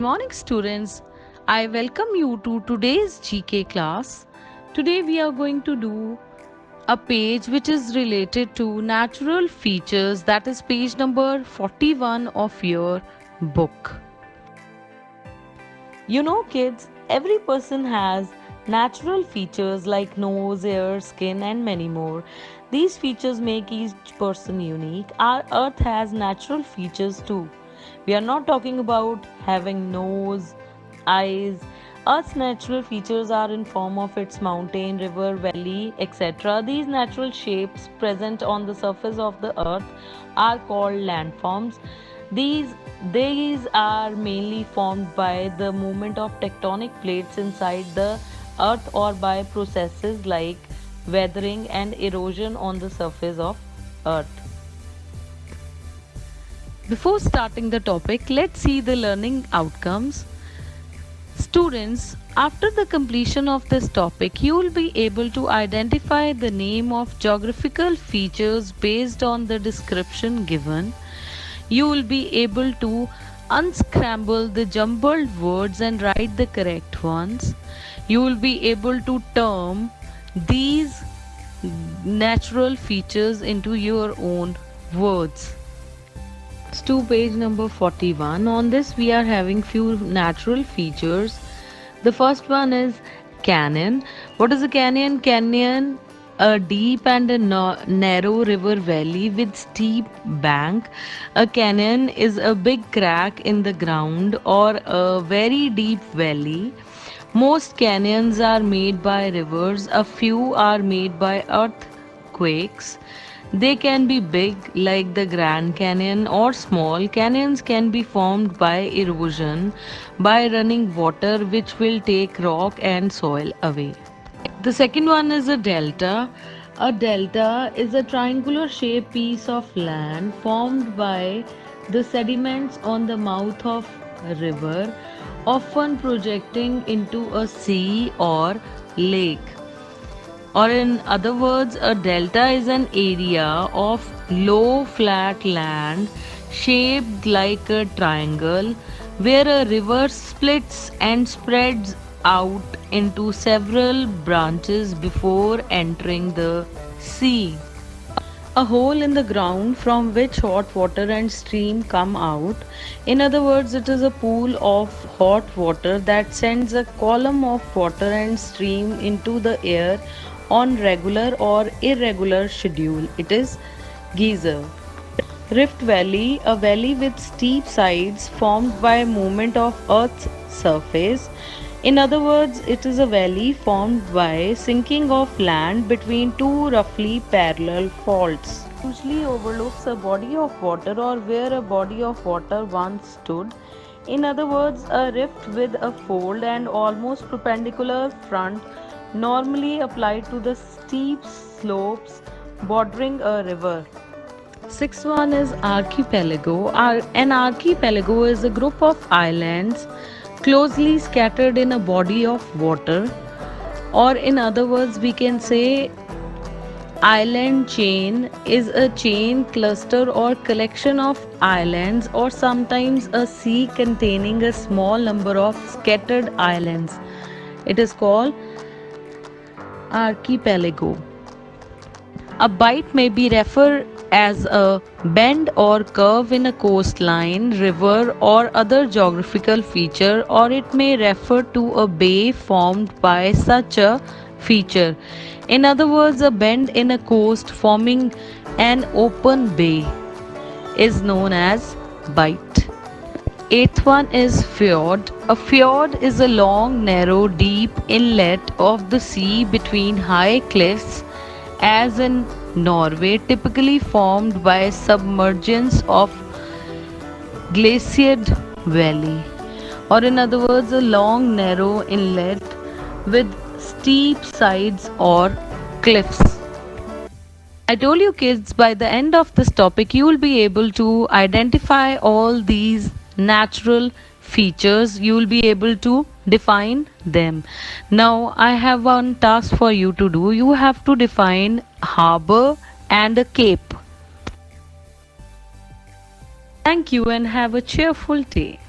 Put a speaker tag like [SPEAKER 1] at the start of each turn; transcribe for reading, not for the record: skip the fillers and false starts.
[SPEAKER 1] Morning students, I welcome you to today's GK class. Today we are going to do a page which is related to natural features, that is page number 41 of your book. You know kids, every person has natural features like nose, ear, skin and many more. These features make each person unique. Our earth has natural features too. We are not talking about having nose, eyes. Earth's natural features are in form of its mountain, river, valley, etc. These natural shapes present on the surface of the earth are called landforms. These are mainly formed by the movement of tectonic plates inside the earth or by processes like weathering and erosion on the surface of earth. Before starting the topic, let's see the learning outcomes. Students, after the completion of this topic, you will be able to identify the name of geographical features based on the description given. You will be able to unscramble the jumbled words and write the correct ones. You will be able to term these natural features into your own words. To page number 41. On this we are having few natural features. The first one is canyon. What is a canyon? Canyon, a deep and a narrow river valley with steep bank. A canyon is a big crack in the ground or a very deep valley. Most canyons are made by rivers, a few are made by earthquakes. They can be big, like the Grand Canyon, or small. Canyons can be formed by erosion, by running water, which will take rock and soil away. The second one is a delta. A delta is a triangular shaped piece of land formed by the sediments on the mouth of a river, often projecting into a sea or lake. Or, in other words, a delta is an area of low flat land shaped like a triangle where a river splits and spreads out into several branches before entering the sea. A hole in the ground from which hot water and steam come out. In other words, it is a pool of hot water that sends a column of water and steam into the air on regular or irregular schedule. It is geyser. Rift Valley, a valley with steep sides formed by movement of Earth's surface. In other words, it is a valley formed by sinking of land between two roughly parallel faults. Usually overlooks a body of water or where a body of water once stood. In other words, a rift with a fold and almost perpendicular front, normally applied to the steep slopes bordering a river. Sixth one is archipelago. An archipelago is a group of islands closely scattered in a body of water, or in other words, we can say island chain is a chain, cluster, or collection of islands, or sometimes a sea containing a small number of scattered islands. It is called archipelago. A bight may be referred as a bend or curve in a coastline, river, or other geographical feature, or it may refer to a bay formed by such a feature. In other words, a bend in a coast forming an open bay is known as bight. Eighth one is fjord. A fjord is a long, narrow, deep inlet of the sea between high cliffs, as in Norway, typically formed by submergence of glaciated valley. Or in other words, a long, narrow inlet with steep sides or cliffs. I told you kids, by the end of this topic you will be able to identify all these natural features. You will be able to define them. Now I have one task for you to do. You have to define harbor and a cape. Thank you and have a cheerful day.